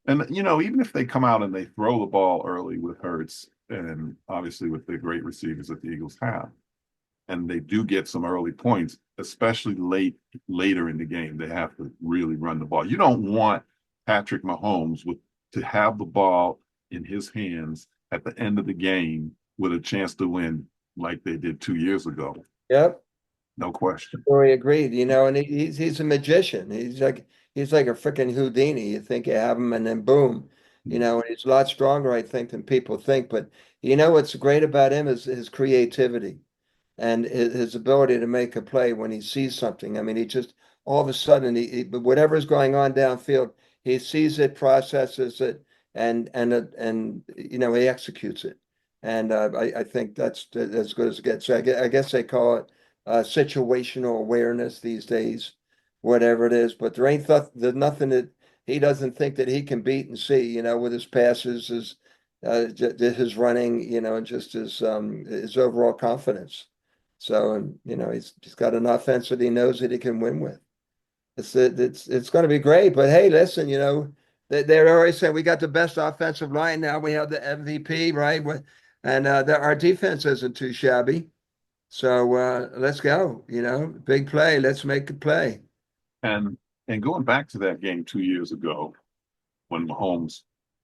And even if they come out and they throw the ball early with Hurts and obviously with the great receivers that the Eagles have, and they do get some early points, especially later in the game, they have to really run the ball. You don't want Patrick Mahomes to have the ball in his hands at the end of the game with a chance to win like they did 2 years ago. Yep. No question. Totally agreed. And he's a magician. He's like a freaking Houdini. You think you have him, and then boom, and he's a lot stronger, I think, than people think. But what's great about him is his creativity and his ability to make a play when he sees something. I mean, he just all of a sudden, whatever's going on downfield, he sees it, processes it, and he executes it. And I think that's as good as it gets. So I guess they call it situational awareness these days, whatever it is. But there's nothing that he doesn't think that he can beat and see. With his passes, his running, and just his overall confidence. So, and he's got an offense that he knows that he can win with. It's going to be great. But hey, listen, they're always saying we got the best offensive line now. We have the MVP, right? And our defense isn't too shabby. So let's go. Big play. Let's make a play. And and going back to that game 2 years ago when Mahomes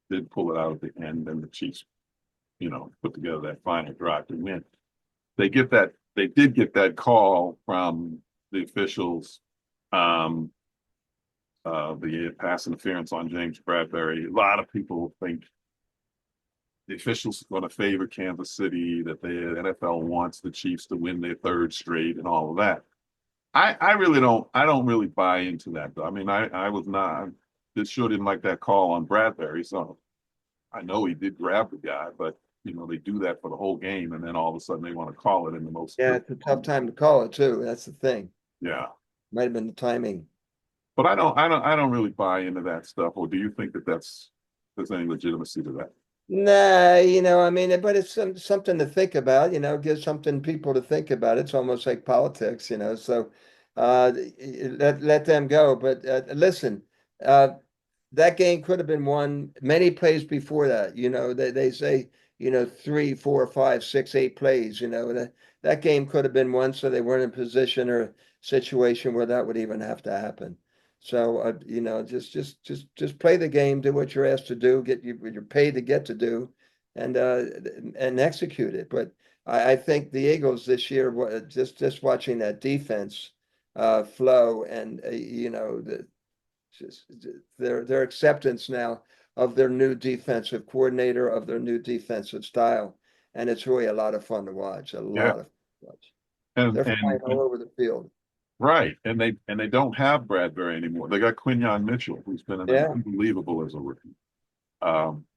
did pull it out at the end and the Chiefs, put together that final drive to win. They did get that call from the officials, um, the pass interference on James Bradbury. A lot of people think the officials are going to favor Kansas City, that the NFL wants the Chiefs to win their third straight and all of that. I really don't really buy into that though. I mean, I was not this sure didn't like that call on Bradbury, so I know he did grab the guy, but they do that for the whole game, and then all of a sudden they want to call it in the most Yeah, critical it's a tough moment. time to call it too. That's the thing. Yeah. Might have been the timing. But I don't really buy into that stuff. Or do you think that there's any legitimacy to that? Nah, I mean, but it's something to think about, give something people to think about. It's almost like politics, so let them go. But listen, uh, that game could have been won many plays before that. They say, 3, 4, 5, 6, 8 plays, that game could have been won, so they weren't in position or situation where that would even have to happen. So just play the game, do what you're asked to do, you're paid to get to do, and execute it. But I think the Eagles this year, just watching that defense flow, and just their acceptance now of their new defensive coordinator, of their new defensive style, and it's really a lot of fun to watch. A Yeah. lot of fun to watch. And They're flying and, all and over the field. right. And they don't have Bradbury anymore. They got Quinyon Mitchell, who's been Yeah. unbelievable as a rookie.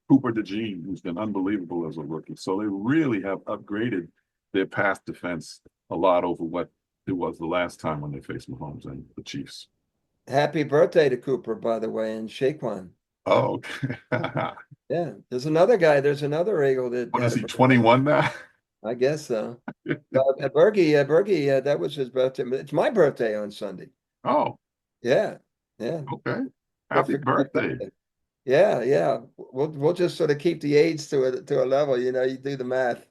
Cooper DeJean, who's been unbelievable as a rookie. So they really have upgraded their pass defense a lot over what it was the last time when they faced Mahomes and the Chiefs. Happy birthday to Cooper, by the way, and Shaquan. Oh, okay. Yeah, there's another guy. There's another Eagle that What had is a he, birthday. 21 now? I guess so. Bergie, that was his birthday. It's my birthday on Sunday. Oh, Yeah, yeah. okay. Can't Happy forget my birthday. birthday. Yeah, yeah. We'll just sort of keep the age to a level. You do the math.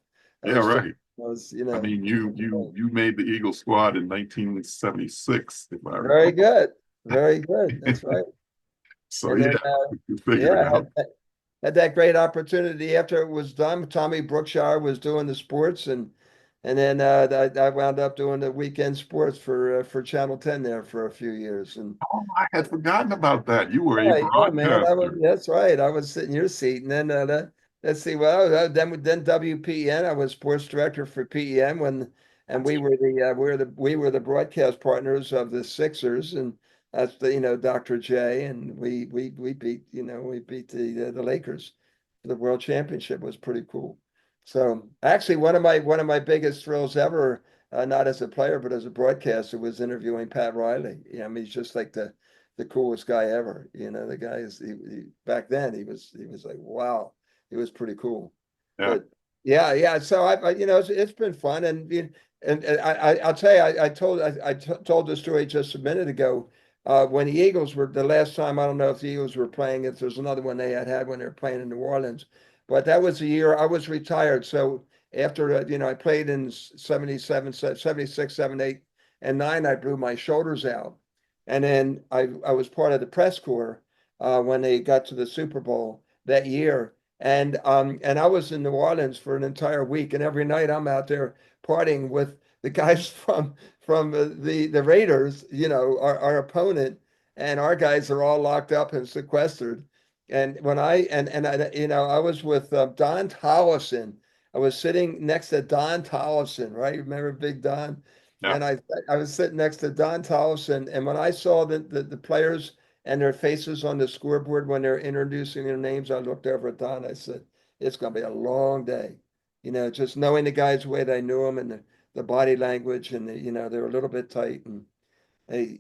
I Yeah, was, right. I was, I mean, you made the Eagle squad in 1976, if I very recall. good, very good. That's right. So And yeah, then, you figured it yeah, out. had that great opportunity after it was done. Tommy Brookshire was doing the sports, and then I wound up doing the weekend sports for Channel 10 there for a few years. And Oh, I had forgotten about that. You were a yeah, yeah, man, broadcaster. that's right. I was sitting in your seat, and then let's see. Well, then WPEN. I was sports director for PEN and That's we were the broadcast partners of the Sixers, and that's Dr. J, and we beat the Lakers for the World Championship. It was pretty cool. So actually, one of my biggest thrills ever, not as a player but as a broadcaster, was interviewing Pat Riley. Yeah, I mean, he's just like the coolest guy ever. The guy is back then he was like, wow, he was pretty cool. yeah. But yeah, yeah. So it's been fun, and I'll tell you, I told the story just a minute ago. when the Eagles were the last time, I don't know if the Eagles were playing, if there's another one they had when they were playing in New Orleans, but that was the year I was retired. So after, I played in 77, 76, 7, 8, and 9, I blew my shoulders out. And then I was part of the press corps when they got to the Super Bowl that year. And I was in New Orleans for an entire week, and every night I'm out there partying with the guys from the Raiders, our opponent, and our guys are all locked up and sequestered. And when I was with Don Tollefson. I was sitting next to Don Tollefson, right? Remember Big Don? Yeah, And I was sitting next to Don Tollefson, and when I saw the players and their faces on the scoreboard when they're introducing their names, I looked over at Don. I said, "It's going to be a long day." Just knowing the guys the way they knew them and the body language, and they were a little bit tight, and they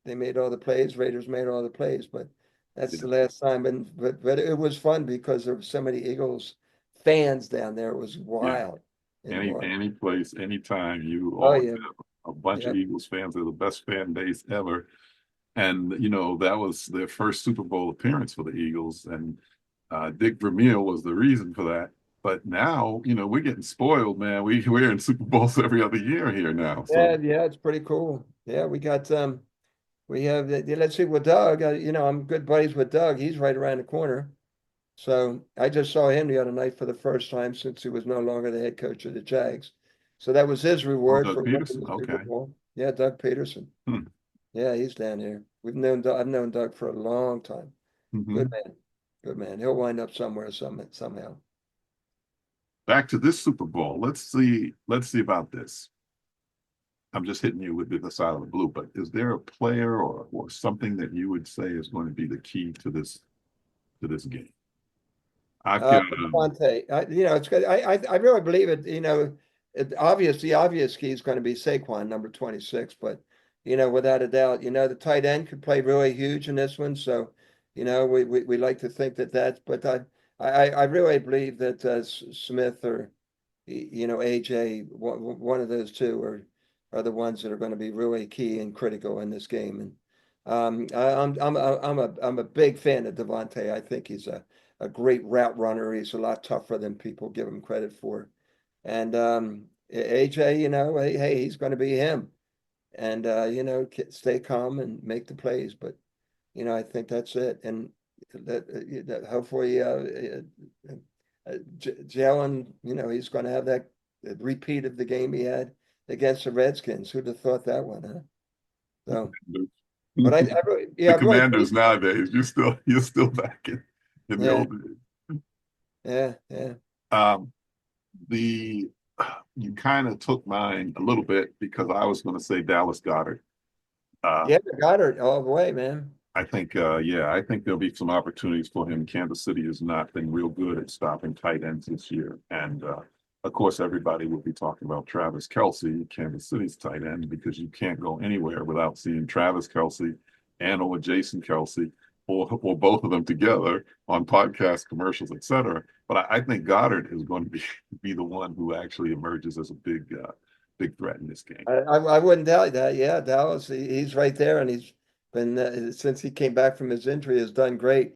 made all the plays. Raiders made all the plays, but that's yeah, the last time. And but it was fun because there were so many Eagles fans down there. It was yeah. wild in New Orleans. Any place, anytime, you Oh always yeah, have a bunch of yep, Eagles fans. They're the best fan base ever. And that was their first Super Bowl appearance for the Eagles, and Dick Vermeil was the reason for that. But now, we're getting spoiled, man. We're in Super Bowls every other year here now. So, yeah. It's pretty cool. Yeah, we got we have let's see with Doug. I'm good buddies with Doug. He's right around the corner. So I just saw him the other night for the first time since he was no longer the head coach of the Jags. So that was his oh, reward Doug for winning Peterson. the Super Okay. Bowl. Yeah, Doug Peterson. Hmm. Yeah, he's down here. I've known Doug for a long time. Good Hmm. man. Good man. He'll wind up somewhere somehow. Back to this Super Bowl. Let's see. Let's see about this. I'm just hitting you with the side of the blue, but is there a player or something that you would say is going to be the key to this game? I've got Devontae, it's good. I really believe it. The obvious key is going to be Saquon, number 26, but without a doubt, the tight end could play really huge in this one. So, we like to think but I really believe that Smith or AJ, one of those two are the ones that are going to be really key and critical in this game. And I'm a big fan of Devontae. I think he's a great route runner. He's a lot tougher than people give him credit for. And AJ, hey, he's going to be him. And stay calm and make the plays. But I think that's it. And that hopefully Jalen, he's going to have that repeat of the game he had against the Redskins. Who'd have thought that one, huh? So, but I really, the yeah, I really Commanders believe, nowadays. You're still back in the yeah, old days. yeah. Um, the You kind of took mine a little bit because I was going to say Dallas Goddard. Uh, Yeah, Goddard all the way, man. I think there'll be some opportunities for him. Kansas City has not been real good at stopping tight ends this year, and of course, everybody will be talking about Travis Kelce, Kansas City's tight end, because you can't go anywhere without seeing Travis Kelce and or Jason Kelce or both of them together on podcast commercials, etc. But I think Goddard is going to be the one who actually emerges as a big threat in this game. I wouldn't doubt that. Yeah, Dallas, he's right there, and he's been since he came back from his injury, has done great.